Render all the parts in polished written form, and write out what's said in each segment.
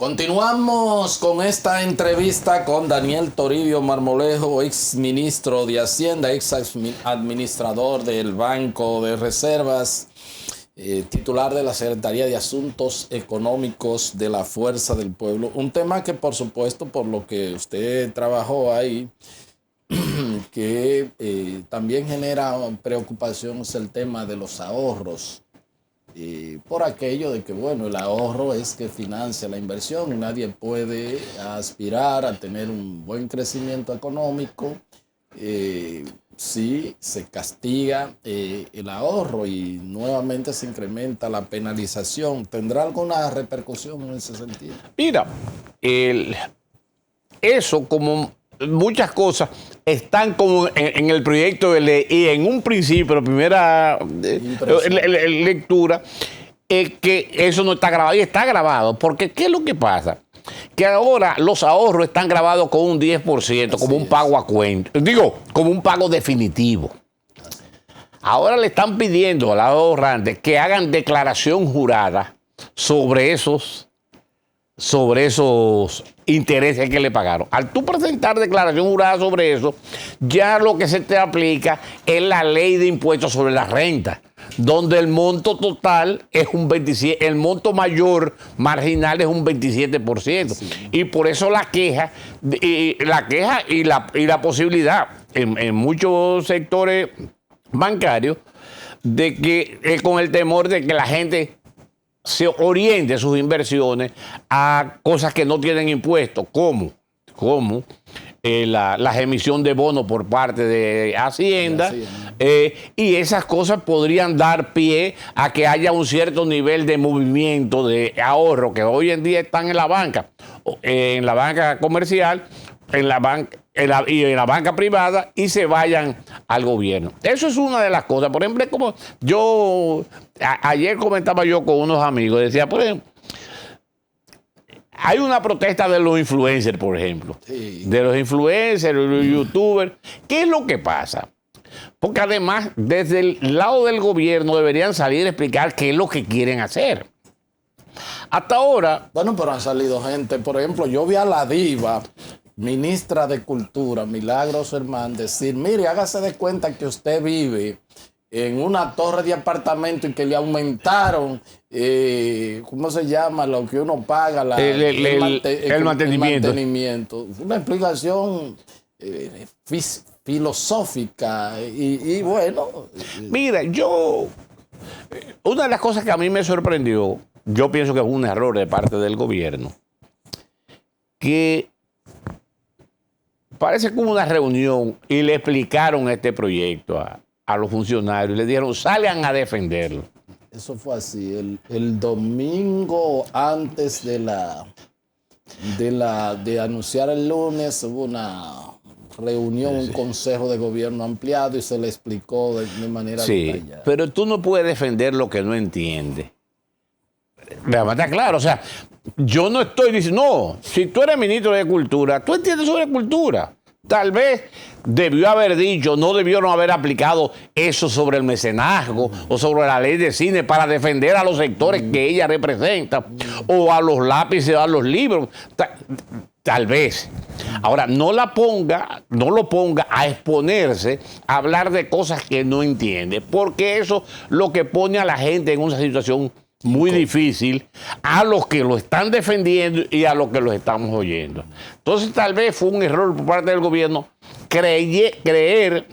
Continuamos con esta entrevista con Daniel Toribio Marmolejo, ex ministro de Hacienda, ex administrador del Banco de Reservas, titular de la Secretaría de Asuntos Económicos de la Fuerza del Pueblo. Un tema que, por supuesto, por lo que usted trabajó ahí, que también genera preocupación, es el tema de los ahorros. Por aquello de que, bueno, el ahorro es que financia la inversión y nadie puede aspirar a tener un buen crecimiento económico si se castiga el ahorro y nuevamente se incrementa la penalización. ¿Tendrá alguna repercusión en ese sentido? Mira, eso como muchas cosas están como en el proyecto de ley y en un principio, la primera lectura, es que eso no está grabado. Y está grabado, porque ¿qué es lo que pasa? Que ahora los ahorros están grabados con un 10%, como un pago a cuenta. Digo, como un pago definitivo. Ahora le están pidiendo a los ahorrantes que hagan declaración jurada sobre esos intereses que le pagaron. Al tú presentar declaración jurada sobre eso, ya lo que se te aplica es la ley de impuestos sobre la renta, donde el monto total es un 27%, el monto mayor marginal es un 27%. Sí. Y por eso la queja y la posibilidad en muchos sectores bancarios de que con el temor de que la gente se oriente sus inversiones a cosas que no tienen impuestos, como la emisión de bonos por parte de Hacienda, y esas cosas podrían dar pie a que haya un cierto nivel de movimiento de ahorro que hoy en día están en la banca comercial, en la banca privada, y se vayan al gobierno. Eso es una de las cosas. Por ejemplo, como ayer comentaba yo con unos amigos, decía, por ejemplo, hay una protesta de los influencers, por ejemplo, de los influencers, los youtubers. ¿Qué es lo que pasa? Porque además, desde el lado del gobierno deberían salir a explicar qué es lo que quieren hacer. Hasta ahora... Bueno, pero han salido gente. Por ejemplo, yo vi a la diva, ministra de Cultura, Milagros Hernández, decir, mire, hágase de cuenta que usted vive en una torre de apartamento y que le aumentaron, ¿cómo se llama? Lo que uno paga, el mantenimiento. Una explicación filosófica y bueno. Mira, una de las cosas que a mí me sorprendió, yo pienso que es un error de parte del gobierno, que parece como una reunión y le explicaron este proyecto a los funcionarios, le dijeron, salgan a defenderlo. Eso fue así, el domingo antes de anunciar el lunes, hubo una reunión, un consejo de gobierno ampliado y se le explicó de manera detallada. Pero tú no puedes defender lo que no entiendes. Está claro, o sea, yo no estoy diciendo, no, si tú eres ministro de Cultura, tú entiendes sobre cultura. Tal vez debió haber dicho, no debieron haber aplicado eso sobre el mecenazgo o sobre la ley de cine para defender a los sectores que ella representa, o a los lápices, a los libros. Tal vez. Ahora, no lo ponga a exponerse, a hablar de cosas que no entiende, porque eso lo que pone a la gente en una situación muy difícil, a los que lo están defendiendo y a los que lo estamos oyendo. Entonces, tal vez fue un error por parte del gobierno creer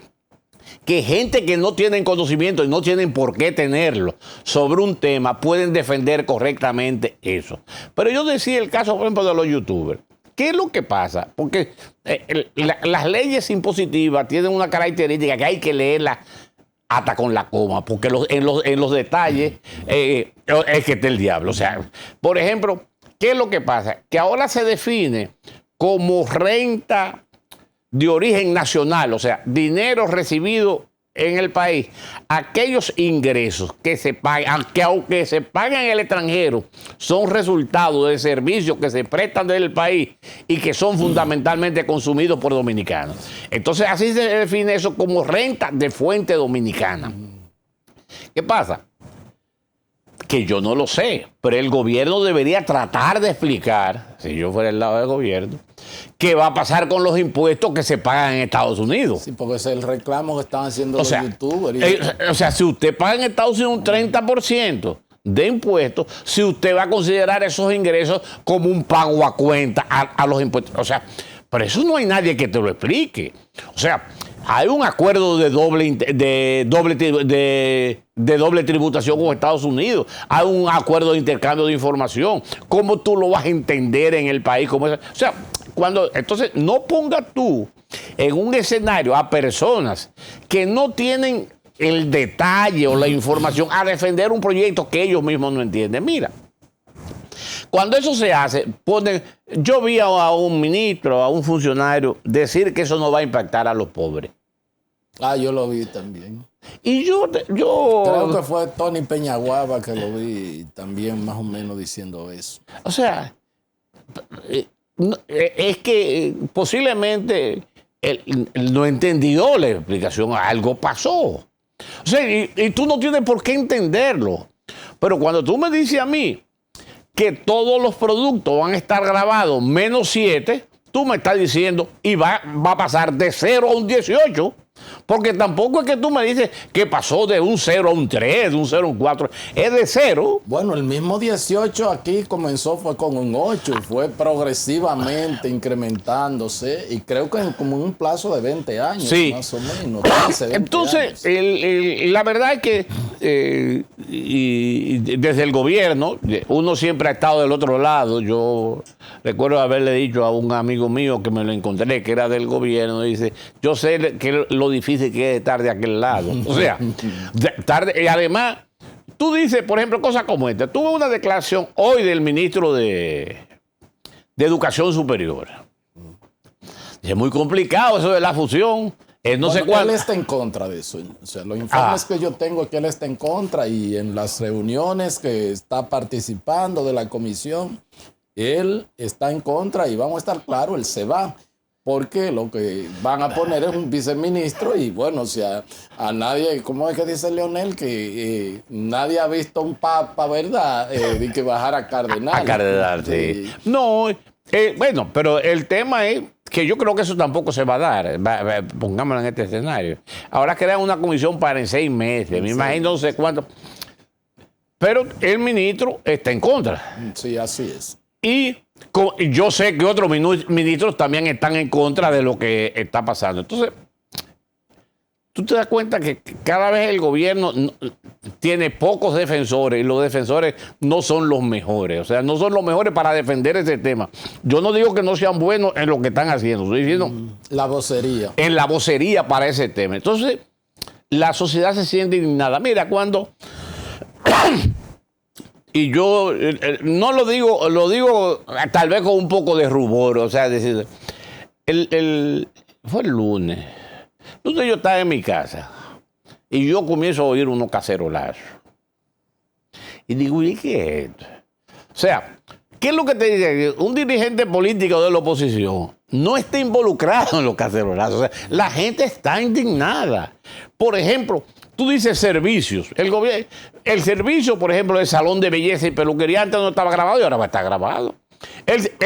que gente que no tienen conocimiento y no tienen por qué tenerlo sobre un tema pueden defender correctamente eso. Pero yo decía el caso, por ejemplo, de los youtubers. ¿Qué es lo que pasa? Porque las leyes impositivas tienen una característica que hay que leerlas hasta con la coma, porque en los detalles es que está el diablo. O sea, por ejemplo, ¿qué es lo que pasa? Que ahora se define como renta de origen nacional, o sea, dinero recibido en el país, aquellos ingresos que se pagan, que aunque se pagan en el extranjero, son resultado de servicios que se prestan del país y que son fundamentalmente consumidos por dominicanos. Entonces, así se define eso como renta de fuente dominicana. ¿Qué pasa? que yo no lo sé, pero el gobierno debería tratar de explicar, si yo fuera el lado del gobierno, qué va a pasar con los impuestos que se pagan en Estados Unidos. Sí, porque ese es el reclamo que están haciendo los youtubers. O sea, si usted paga en Estados Unidos un 30% de impuestos, si usted va a considerar esos ingresos como un pago a cuenta a los impuestos. O sea, pero eso no hay nadie que te lo explique. O sea, hay un acuerdo de doble tributación con Estados Unidos. Hay un acuerdo de intercambio de información. ¿Cómo tú lo vas a entender en el país? O sea, entonces no pongas tú en un escenario a personas que no tienen el detalle o la información a defender un proyecto que ellos mismos no entienden. Mira, cuando eso se hace, yo vi a un ministro, a un funcionario decir que eso no va a impactar a los pobres. Ah, yo lo vi también. Y yo creo que fue Tony Peñaguaba que lo vi también más o menos diciendo eso. O sea, es que posiblemente él no entendió la explicación, algo pasó. O sea, y tú no tienes por qué entenderlo. Pero cuando tú me dices a mí que todos los productos van a estar grabados menos 7, tú me estás diciendo y va a pasar de 0 a un 18. Porque tampoco es que tú me dices que pasó de un 0 a un 3, de un 0 a un 4. Es de 0. Bueno, el mismo 18 aquí comenzó fue con un 8 y fue progresivamente incrementándose. Y creo que como en un plazo de 20 años, sí, más o menos. 15, entonces, la verdad es que y desde el gobierno, uno siempre ha estado del otro lado. Yo recuerdo haberle dicho a un amigo mío que me lo encontré, que era del gobierno, dice, yo sé que lo difícil que es estar de aquel lado. O sea, y además, tú dices, por ejemplo, cosas como esta. Tuve una declaración hoy del ministro de Educación Superior. Es muy complicado eso de la fusión. No sé cuál. Él está en contra de eso. O sea, los informes que yo tengo es que él está en contra y en las reuniones que está participando de la comisión, él está en contra y vamos a estar claros, él se va. Porque lo que van a poner es un viceministro y bueno, o sea, a nadie, ¿cómo es que dice Leonel? Que nadie ha visto un papa, ¿verdad? De que bajar a cardenal. A cardenal, sí. No, bueno, pero el tema es que yo creo que eso tampoco se va a dar. Pongámoslo en este escenario. Ahora crean una comisión para en 6 meses, me imagino no sé cuánto. Pero el ministro está en contra. Sí, así es. Y yo sé que otros ministros también están en contra de lo que está pasando. Entonces, tú te das cuenta que cada vez el gobierno tiene pocos defensores y los defensores no son los mejores. O sea, no son los mejores para defender ese tema. Yo no digo que no sean buenos en lo que están haciendo. Estoy diciendo la vocería. En la vocería para ese tema. Entonces, la sociedad se siente indignada. Mira, cuando... Y yo no lo digo tal vez con un poco de rubor, o sea, decir, fue el lunes. Entonces yo estaba en mi casa y yo comienzo a oír unos cacerolazos. Y digo, ¿y qué es esto? O sea, ¿qué es lo que te dice? Un dirigente político de la oposición no está involucrado en los cacerolazos. O sea, la gente está indignada. Por ejemplo, tú dices servicios. El servicio, por ejemplo, del salón de belleza y peluquería antes no estaba grabado y ahora va a estar grabado.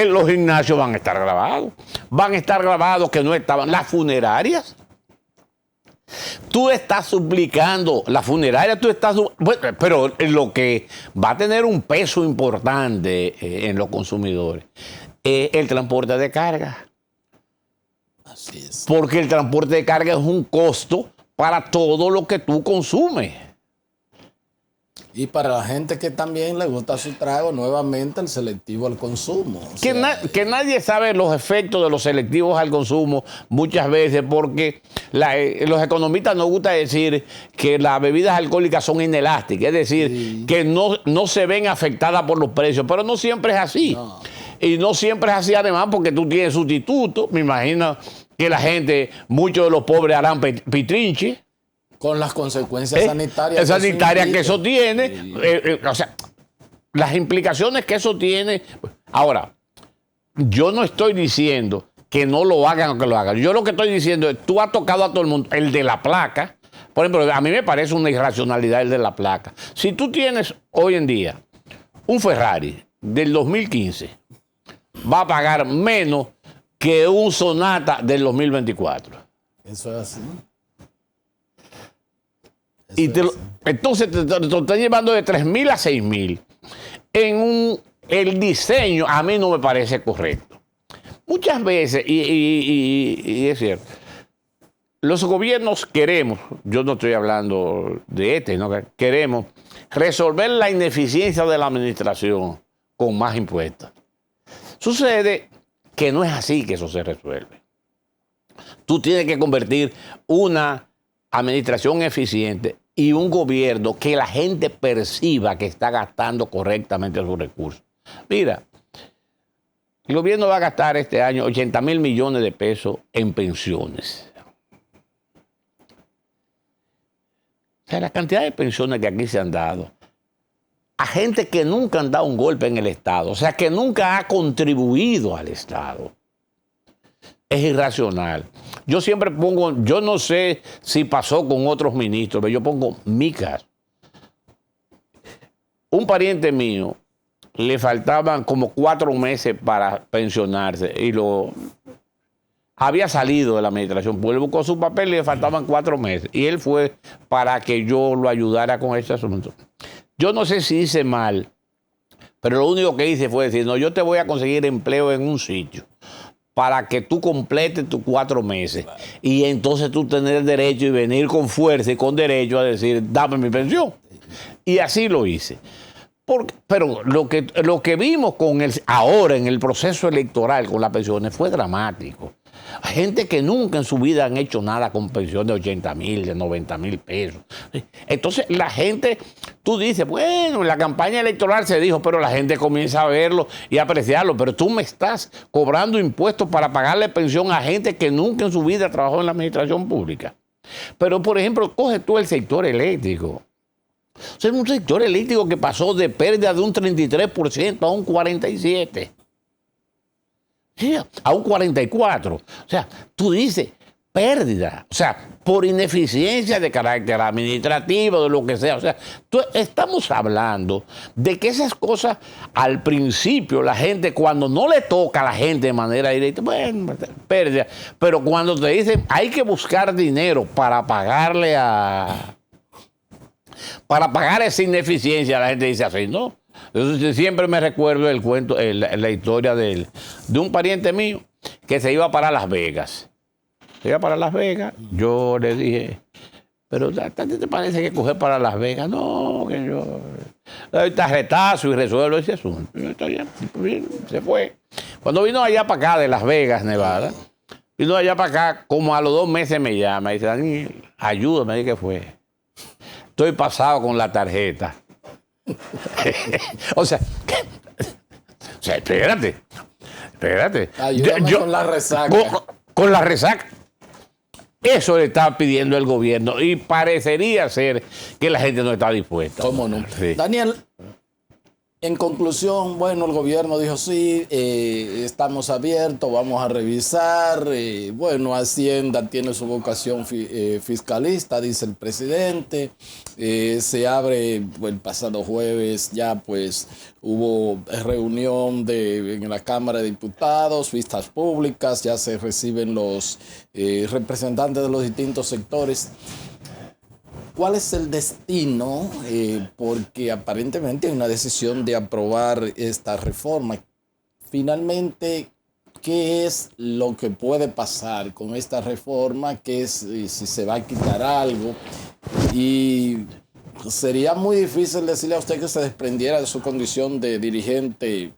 Los gimnasios van a estar grabados. Van a estar grabados que no estaban. Las funerarias. Tú estás suplicando, la funeraria, bueno, pero lo que va a tener un peso importante en los consumidores es el transporte de carga. Así es. Porque el transporte de carga es un costo para todo lo que tú consumes. Y para la gente que también le gusta su trago, nuevamente el selectivo al consumo. Que nadie sabe los efectos de los selectivos al consumo muchas veces porque los economistas nos gusta decir que las bebidas alcohólicas son inelásticas, es decir, que no se ven afectadas por los precios, pero no siempre es así. No. Y no siempre es así además porque tú tienes sustitutos. Me imagino que la gente, muchos de los pobres harán pitrinche. Con las consecuencias sanitarias. Que eso tiene. O sea, las implicaciones que eso tiene. Ahora, yo no estoy diciendo que no lo hagan o que lo hagan. Yo lo que estoy diciendo es, tú has tocado a todo el mundo. El de la placa, Por ejemplo, a mí me parece una irracionalidad el de la placa. Si tú tienes hoy en día un Ferrari del 2015, va a pagar menos que un Sonata del 2024. Eso es así. Entonces te están llevando de 3.000 a 6.000. El diseño a mí no me parece correcto. Muchas veces, y es cierto, los gobiernos queremos, yo no estoy hablando de ¿no? Queremos resolver la ineficiencia de la administración con más impuestos. Sucede que no es así que eso se resuelve. Tú tienes que convertir una administración eficiente y un gobierno que la gente perciba que está gastando correctamente sus recursos. Mira, el gobierno va a gastar este año 80.000 millones de pesos en pensiones. O sea, la cantidad de pensiones que aquí se han dado a gente que nunca han dado un golpe en el Estado, o sea, que nunca ha contribuido al Estado, es irracional. Yo siempre pongo, yo no sé si pasó con otros ministros, pero yo pongo mi caso. Un pariente mío le faltaban como 4 meses para pensionarse y había salido de la administración, pues él buscó su papel y le faltaban 4 meses. Y él fue para que yo lo ayudara con este asunto. Yo no sé si hice mal, pero lo único que hice fue decir, no, yo te voy a conseguir empleo en un sitio para que tú completes tus 4 meses. Claro. Y entonces tú tener derecho y venir con fuerza y con derecho a decir, dame mi pensión. Y así lo hice. Pero lo que vimos ahora en el proceso electoral con las pensiones fue dramático. Hay gente que nunca en su vida han hecho nada con pensión de 80.000, de 90.000 pesos. Entonces la gente, tú dices, bueno, en la campaña electoral se dijo, pero la gente comienza a verlo y a apreciarlo. Pero tú me estás cobrando impuestos para pagarle pensión a gente que nunca en su vida trabajó en la administración pública. Pero, por ejemplo, coge tú el sector eléctrico. O sea, es un sector eléctrico que pasó de pérdida de un 33% a un 47%. Sí, a un 44%. O sea, tú dices pérdida. O sea, por ineficiencia de carácter administrativo, de lo que sea. O sea, estamos hablando de que esas cosas al principio la gente, cuando no le toca a la gente de manera directa, bueno, pérdida. Pero cuando te dicen hay que buscar dinero para pagarle para pagar esa ineficiencia, la gente dice así, ¿no? Entonces, siempre me recuerdo el cuento, la historia de un pariente mío que se iba para Las Vegas. Se iba para Las Vegas. Yo le dije, pero ¿a ti te parece que coger para Las Vegas? No, que yo doy tarjetazo y resuelvo ese asunto. Está bien, se fue. Cuando vino allá para acá de Las Vegas, Nevada, vino allá para acá, como a los 2 meses me llama y dice, Daniel, ayúdame, ¿qué fue? Estoy pasado con la tarjeta. O sea, espérate. Ayúdame con la resaca. Con la resaca. Eso le está pidiendo el gobierno y parecería ser que la gente no está dispuesta. ¿Cómo no? Sí. Daniel, en conclusión, bueno, el gobierno dijo sí, estamos abiertos, vamos a revisar. Bueno, Hacienda tiene su vocación fiscalista, dice el presidente. Se abre el pasado jueves, ya pues hubo reunión en la Cámara de Diputados, vistas públicas, ya se reciben los representantes de los distintos sectores. ¿Cuál es el destino? Porque aparentemente hay una decisión de aprobar esta reforma. Finalmente, ¿qué es lo que puede pasar con esta reforma? ¿Qué es si se va a quitar algo? Y sería muy difícil decirle a usted que se desprendiera de su condición de dirigente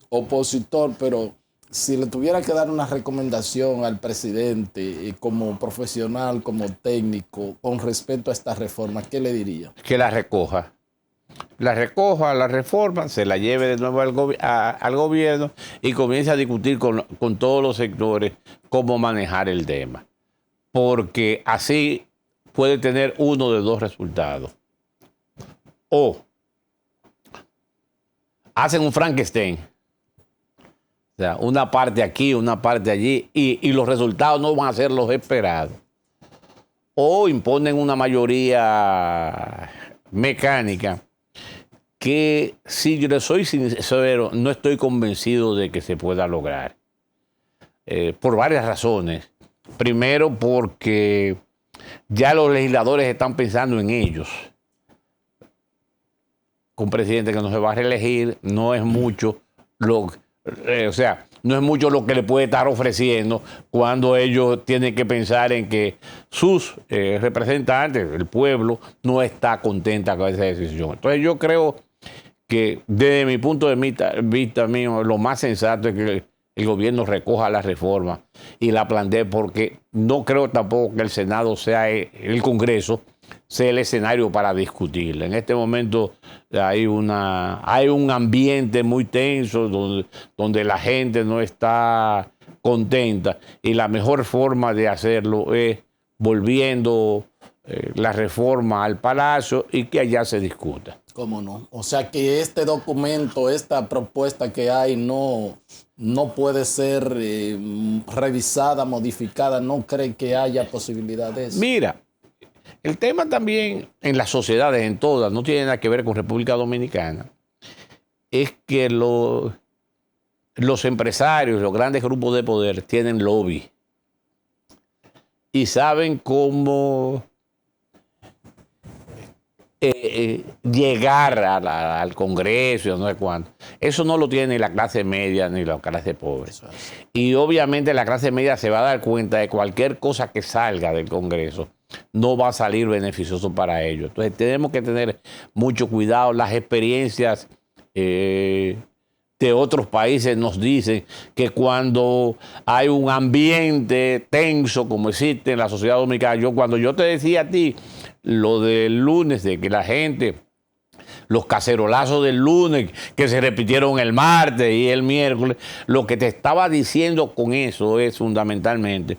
opositor, pero si le tuviera que dar una recomendación al presidente como profesional, como técnico, con respecto a esta reforma, ¿qué le diría? Que la recoja. La reforma, se la lleve de nuevo al gobierno y comience a discutir con todos los sectores cómo manejar el tema. Porque así puede tener uno de 2 resultados. O hacen un Frankenstein. O sea, una parte aquí, una parte allí, y los resultados no van a ser los esperados. o imponen una mayoría mecánica que, si yo le soy sincero, no estoy convencido de que se pueda lograr. Por varias razones. Primero, porque ya los legisladores están pensando en ellos. Con un presidente que no se va a reelegir, no es mucho no es mucho lo que le puede estar ofreciendo cuando ellos tienen que pensar en que sus representantes, el pueblo, no está contenta con esa decisión. Entonces yo creo que desde mi punto de vista mío, lo más sensato es que el gobierno recoja la reforma y la plantee, porque no creo tampoco que el Senado sea el Congreso sea el escenario para discutirla. En este momento hay un ambiente muy tenso donde la gente no está contenta, y la mejor forma de hacerlo es volviendo la reforma al Palacio y que allá se discuta. ¿Cómo no? O sea que este documento, esta propuesta que hay no puede ser revisada, modificada. ¿No cree que haya posibilidad de eso? Mira, el tema también en las sociedades, en todas, no tiene nada que ver con República Dominicana, es que los empresarios, los grandes grupos de poder tienen lobby y saben cómo llegar al Congreso y no sé cuánto. Eso no lo tiene ni la clase media ni la clase pobre. Y obviamente la clase media se va a dar cuenta de cualquier cosa que salga del Congreso no va a salir beneficioso para ellos. Entonces tenemos que tener mucho cuidado. Las experiencias de otros países nos dicen que cuando hay un ambiente tenso como existe en la sociedad dominicana, cuando yo te decía a ti lo del lunes, de que la gente, los cacerolazos del lunes que se repitieron el martes y el miércoles, lo que te estaba diciendo con eso es fundamentalmente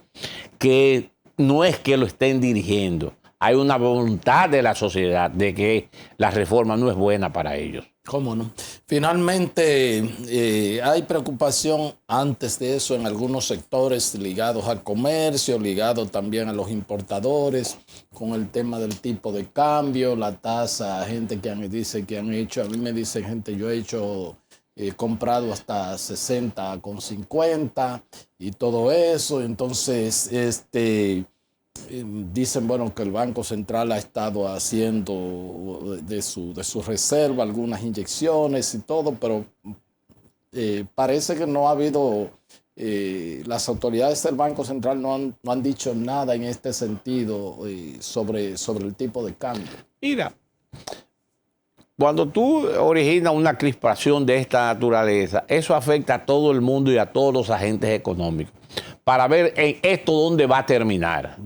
que no es que lo estén dirigiendo, hay una voluntad de la sociedad de que la reforma no es buena para ellos. ¿Cómo no? Finalmente, hay preocupación antes de eso en algunos sectores ligados al comercio, ligados también a los importadores, con el tema del tipo de cambio, la tasa, gente que dice que han hecho, a mí me dicen gente, yo he hecho, comprado hasta 60,50 y todo eso. Entonces, dicen, bueno, que el Banco Central ha estado haciendo de su reserva algunas inyecciones y todo, pero parece que no ha habido, las autoridades del Banco Central no han dicho nada en este sentido sobre el tipo de cambio. Mira, cuando tú originas una crispación de esta naturaleza, eso afecta a todo el mundo y a todos los agentes económicos, para ver en esto dónde va a terminar.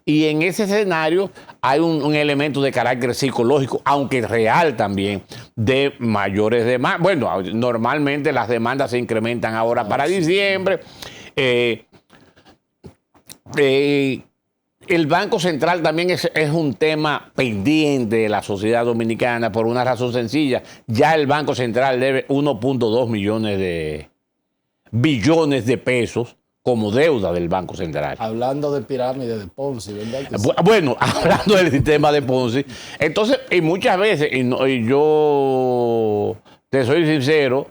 Y en ese escenario hay un elemento de carácter psicológico, aunque real también, de mayores demandas. Bueno, normalmente las demandas se incrementan ahora para diciembre. El Banco Central también es un tema pendiente de la sociedad dominicana por una razón sencilla. Ya el Banco Central debe 1.2 billones de pesos como deuda del Banco Central. Hablando de pirámide de Ponzi, ¿verdad? Bueno, hablando del sistema de Ponzi. Entonces, y muchas veces, y yo te soy sincero,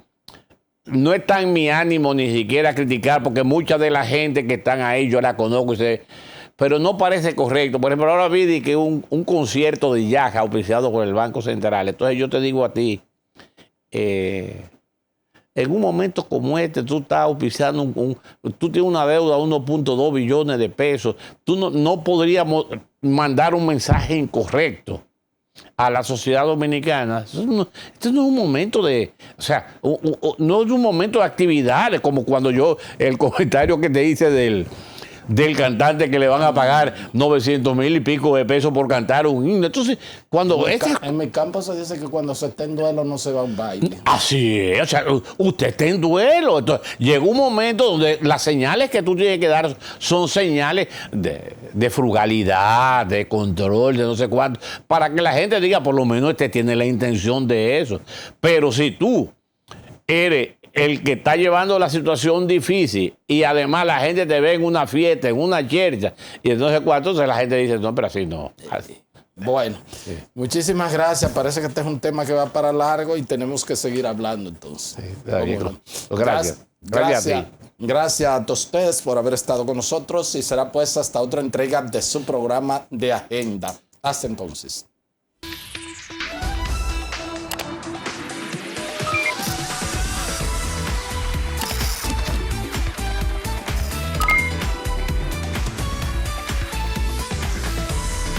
no está en mi ánimo ni siquiera criticar, porque mucha de la gente que están ahí yo la conozco, pero no parece correcto. Por ejemplo, ahora vi que un concierto de jazz auspiciado por el Banco Central. Entonces yo te digo a ti, en un momento como este, tú estás auspiciando, tú tienes una deuda de 1.2 billones de pesos. Tú no podríamos mandar un mensaje incorrecto a la sociedad dominicana. Este no es un momento no es un momento de actividades, como cuando el comentario que te hice del cantante que le van a pagar 900,000 y pico de pesos por cantar un himno. Entonces, en mi campo se dice que cuando se está en duelo no se va a un baile. Así es, o sea, usted está en duelo. Entonces, llega un momento donde las señales que tú tienes que dar son señales de frugalidad, de control, de no sé cuánto, para que la gente diga, por lo menos tiene la intención de eso. Pero si tú eres el que está llevando la situación difícil y además la gente te ve en una fiesta, en una chercha, y entonces entonces la gente dice, no, pero así no. Así. Bueno, muchísimas gracias. Parece que este es un tema que va para largo y tenemos que seguir hablando entonces. Gracias. Gracias a todos ustedes por haber estado con nosotros y será pues hasta otra entrega de su programa de Agenda. Hasta entonces.